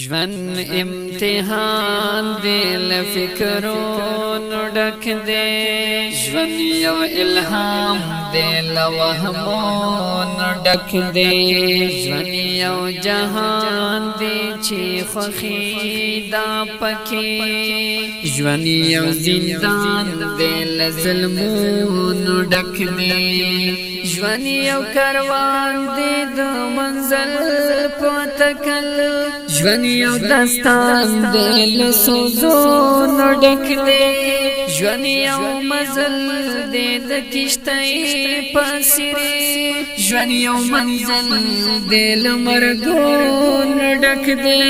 ژوند امتحان دی لفکرونو ډک دی ژوند یو الهام دی لوهمونو ډک دی ژوند یو جهان دی چې خوښي دا پکې ژوند یو زندان دی لظلمونو ډک دی ژوند یو کاروان دی د منزل په تکل ژوند یو داستان دی له سوزونو ډک دی ژوند یو مزل دی د کشتۍ په څېرې ژوند یو منزل دی له مرګونو ډک دی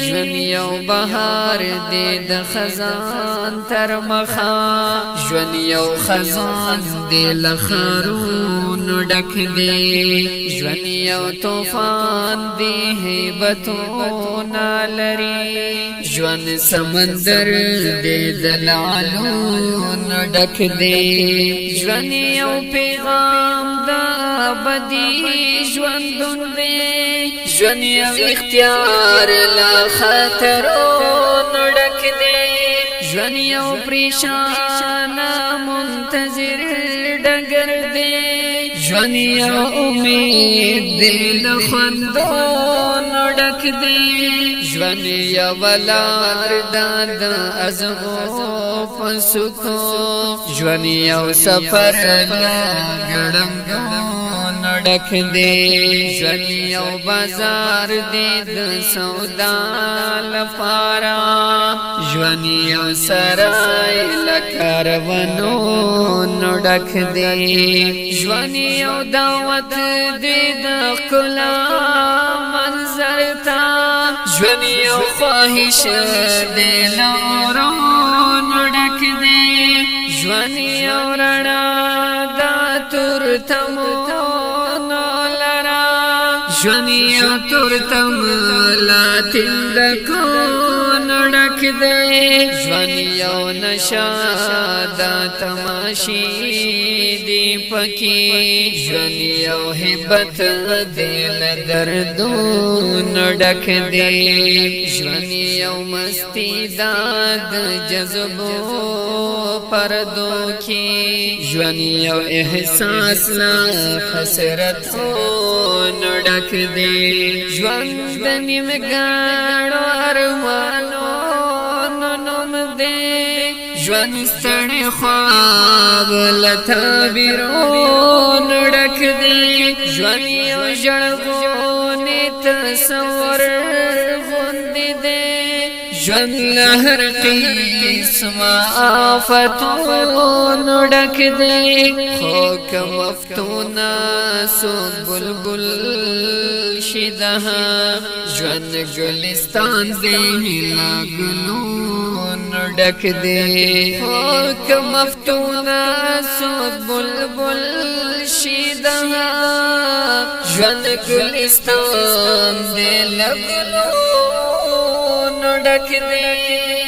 ژوند یو بهار دی د خزان تر مخه ژوند یو خزان دی له ښارونو ډک دی ژوند یو طوفان دی هیبتونه لري ژوند سمندر دی د لعلونو ډک دی ژوند یو پیغام د ابدي ژوندون دی ژوند یو اختیار له خطرونو ډک دی ژوند یو پریشانه منتظر ډګر دی ژوند یو امید دی له خوندونو ډک دی ژوند یو لار ده د ازغو په څوکو ژوند یو سفر له ګړنګونو ډک دی ژوند یو بازار دی د سودا لپاره ژوند یو سرای له کاروانونو ډک دی ژوند یو دعوت دی د ښکلا منظر ته ژوند یو خواهش دی له اورونو ډک دی ژوند یو رڼا ده تورتمونو لره ژوند یو تورتم له تندکونو ډک دی ژوند یو نشه ده تماشې دی پکې ژوند یو هیبت دی له دردونو ډک دی ژوند یو مستی ده د جذبو پردو کې ژوند یو احساس له حسرتونو ډک دی ژوند د نیمګړو ارمانونو نوم دی ژوند ستړی خواب له تعبیرونو ډک دی ژوند یو ژړغونی تصور غوندې دی ژوند له هر قسمه آفتونو ډک دی خو که مفتونه سود بلبل شي دها ژوند ګلستان دی له ګلونو ډک دی خو که مفتونه سود بلبل شي دها ژوند ګلستان دی له ګلونو ډک دی